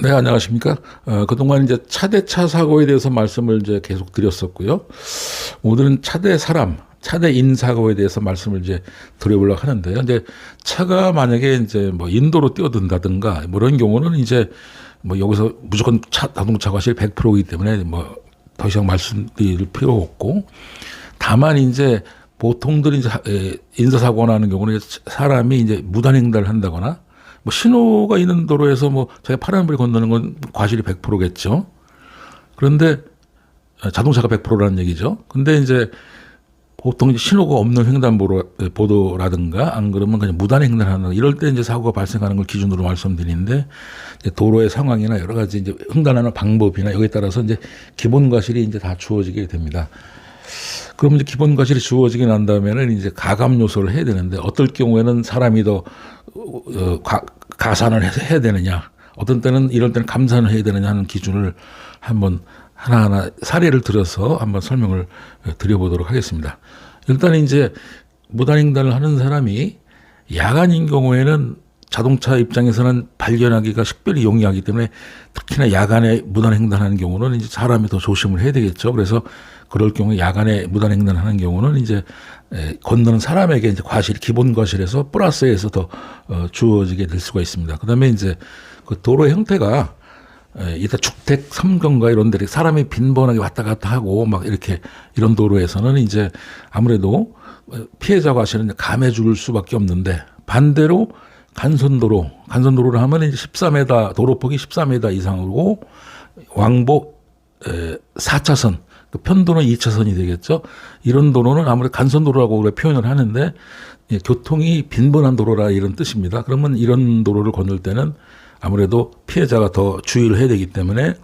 네, 안녕하십니까. 그동안 이제 차대차 사고에 대해서 말씀을 이제 계속 드렸었고요. 오늘은 차대 사람, 차대인 사고에 대해서 말씀을 이제 드려보려고 하는데요. 이제 차가 만약에 이제 뭐 인도로 뛰어든다든가 뭐 이런 경우는 이제 뭐 여기서 무조건 자동차 과실 100%이기 때문에 뭐 더 이상 말씀드릴 필요 없고, 다만 이제 보통들 이제 인사사고가 나는 경우는 사람이 이제 무단횡단을 한다거나 뭐 신호가 있는 도로에서 뭐 제가 파란불이 건너는 건 과실이 100%겠죠. 그런데 자동차가 100%라는 얘기죠. 근데 이제 보통 이제 신호가 없는 횡단보도라든가 안 그러면 그냥 무단횡단하는 이럴 때 이제 사고가 발생하는 걸 기준으로 말씀드리는데, 이제 도로의 상황이나 여러 가지 이제 횡단하는 방법이나 여기에 따라서 이제 기본 과실이 이제 다 주어지게 됩니다. 그러면 이제 기본 과실이 주어지게 난 다음에는 이제 가감 요소를 해야 되는데, 어떨 경우에는 사람이 더 가산을 해야 되느냐, 어떤 때는 이럴 때는 감산을 해야 되느냐 하는 기준을 한번 하나하나 사례를 들어서 한번 설명을 드려보도록 하겠습니다. 일단 이제 무단횡단을 하는 사람이 야간인 경우에는 자동차 입장에서는 발견하기가 식별이 용이하기 때문에, 특히나 야간에 무단횡단하는 경우는 이제 사람이 더 조심을 해야 되겠죠. 그래서 그럴 경우에 야간에 무단횡단하는 경우는 이제 건너는 사람에게 이제 과실, 기본 과실에서 플러스에서 더 주어지게 될 수가 있습니다. 그다음에 이제 그 도로의 형태가 이따 주택 삼경가 이런 데 사람이 빈번하게 왔다 갔다 하고 막 이렇게 이런 도로에서는 이제 아무래도 피해자 과실은 감해 줄 수밖에 없는데, 반대로 간선도로를 하면 이제 14m, 도로폭이 14m 이상으로 왕복 4차선, 그 편도는 2차선이 되겠죠. 이런 도로는 아무래도 간선도로라고 우리가 표현을 하는데, 교통이 빈번한 도로라 이런 뜻입니다. 그러면 이런 도로를 건널 때는 아무래도 피해자가 더 주의를 해야 되기 때문에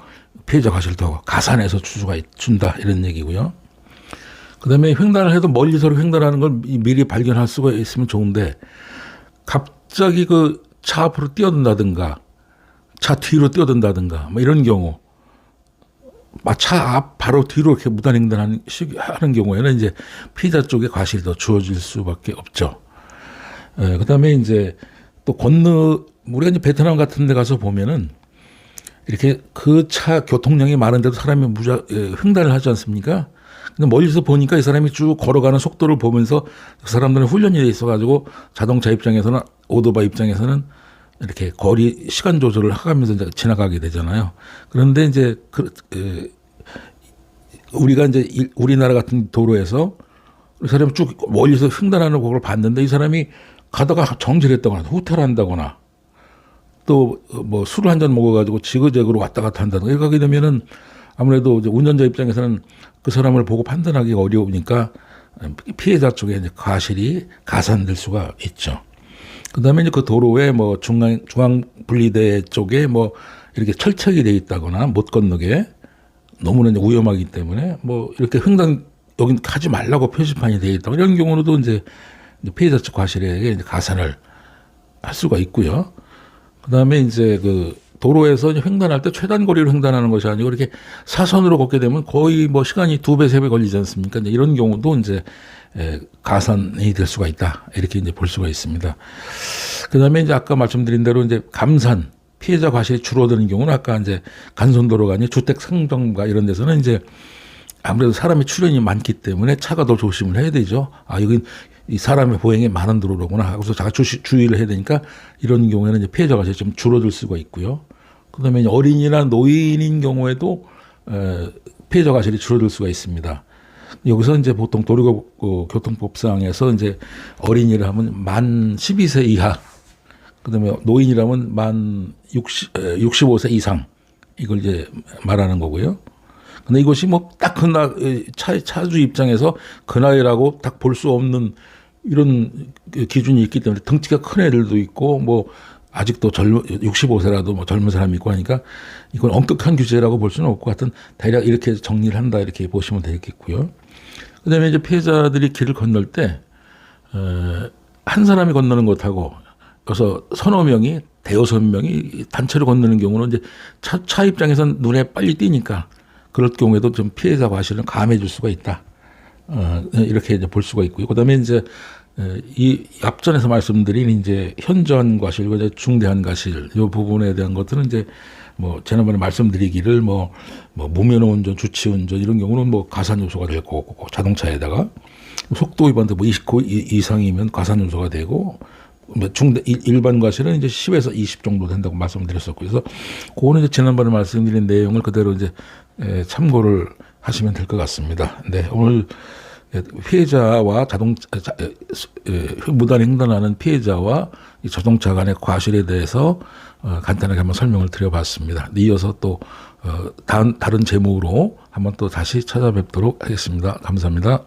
피해자 과실을 더 가산해서 준다 이런 얘기고요. 그다음에 횡단을 해도 멀리서 횡단하는 걸 미리 발견할 수가 있으면 좋은데, 갑자기 그 차 앞으로 뛰어든다든가 차 뒤로 뛰어든다든가 뭐 이런 경우, 차 앞 바로 뒤로 이렇게 무단횡단하는 경우에는 이제 피해자 쪽에 과실이 더 주어질 수밖에 없죠. 그다음에 이제 또 우리가 이제 베트남 같은 데 가서 보면은 이렇게 그 차 교통량이 많은데도 사람이 횡단을 하지 않습니까? 근데 멀리서 보니까 이 사람이 쭉 걸어가는 속도를 보면서 그 사람들은 훈련이 돼 있어가지고 자동차 입장에서는, 오토바이 입장에서는 이렇게 거리 시간 조절을 하면서 이제 지나가게 되잖아요. 그런데 이제 우리가 이제 우리나라 같은 도로에서 이 사람이 쭉 멀리서 횡단하는 걸 봤는데, 이 사람이 가다가 정지했다거나 후퇴한다거나 또 뭐 술을 한 잔 먹어가지고 지그재그로 왔다 갔다 한다든가 이렇게 하게 되면은 아무래도 이제 운전자 입장에서는 그 사람을 보고 판단하기가 어려우니까 피해자 쪽에 이제 과실이 가산될 수가 있죠. 그다음에 이제 그 도로에 뭐 중앙 분리대 쪽에 뭐 이렇게 철책이 돼 있다거나 못 건너게 너무나 이제 위험하기 때문에 뭐 이렇게 횡단 여긴 가지 말라고 표지판이 돼 있다 이런 경우로도 이제 피해자 쪽 과실에게 이제 가산을 할 수가 있고요. 그다음에 이제 그 도로에서 횡단할 때 최단 거리로 횡단하는 것이 아니고 이렇게 사선으로 걷게 되면 거의 뭐 시간이 2배, 3배 걸리지 않습니까? 이제 이런 경우도 이제 가산이 될 수가 있다. 이렇게 이제 볼 수가 있습니다. 그다음에 이제 아까 말씀드린 대로 이제 감산, 피해자 과실이 줄어드는 경우는 아까 이제 간선도로가 아니라 주택 상정가 이런 데서는 이제 아무래도 사람의 출현이 많기 때문에 차가 더 조심을 해야 되죠. 여긴 이 사람의 보행이 많은 도로로구나 하고서 자가 주의를 해야 되니까 이런 경우에는 이제 피해자 과실이 좀 줄어들 수가 있고요. 그다음에 어린이나 노인인 경우에도 피해자 과실이 줄어들 수가 있습니다. 여기서 이제 보통 도로교통법상에서 이제 어린이를 하면 만 12세 이하, 그다음에 노인이라면 만 65세 이상 이걸 이제 말하는 거고요. 근데 이것이 뭐 딱 그 차주 입장에서 그 나이라고 딱 볼 수 없는 이런 기준이 있기 때문에, 덩치가 큰 애들도 있고 뭐 아직도 65세라도 뭐 젊은 사람이 있고 하니까 이건 엄격한 규제라고 볼 수는 없고, 하여튼 대략 이렇게 정리를 한다 이렇게 보시면 되겠고요. 그다음에 이제 피해자들이 길을 건널 때 한 사람이 건너는 것하고 그래서 서너 명이 대여섯 명이 단체로 건너는 경우는 이제 차 입장에서는 눈에 빨리 띄니까 그럴 경우에도 좀 피해자 과실은 감해 줄 수가 있다. 이렇게 이제 볼 수가 있고요. 그다음에 이제 이 앞전에서 말씀드린 이제 현저한 과실과 이제 중대한 과실 이 부분에 대한 것들은 이제 뭐 지난번에 말씀드리기를 뭐 무면허 운전, 주치 운전 이런 경우는 뭐 가산 요소가 될 거고 자동차에다가 속도 위반도 뭐 20km 이상이면 가산 요소가 되고 뭐 일반 과실은 이제 10에서 20 정도 된다고 말씀드렸었고 그래서 그거는 이제 지난번에 말씀드린 내용을 그대로 이제 참고를 하시면 될 것 같습니다. 네, 오늘 피해자와 무단 횡단하는 피해자와 이 자동차 간의 과실에 대해서 간단하게 한번 설명을 드려봤습니다. 이어서 또 다른 제목으로 한번 또 다시 찾아뵙도록 하겠습니다. 감사합니다.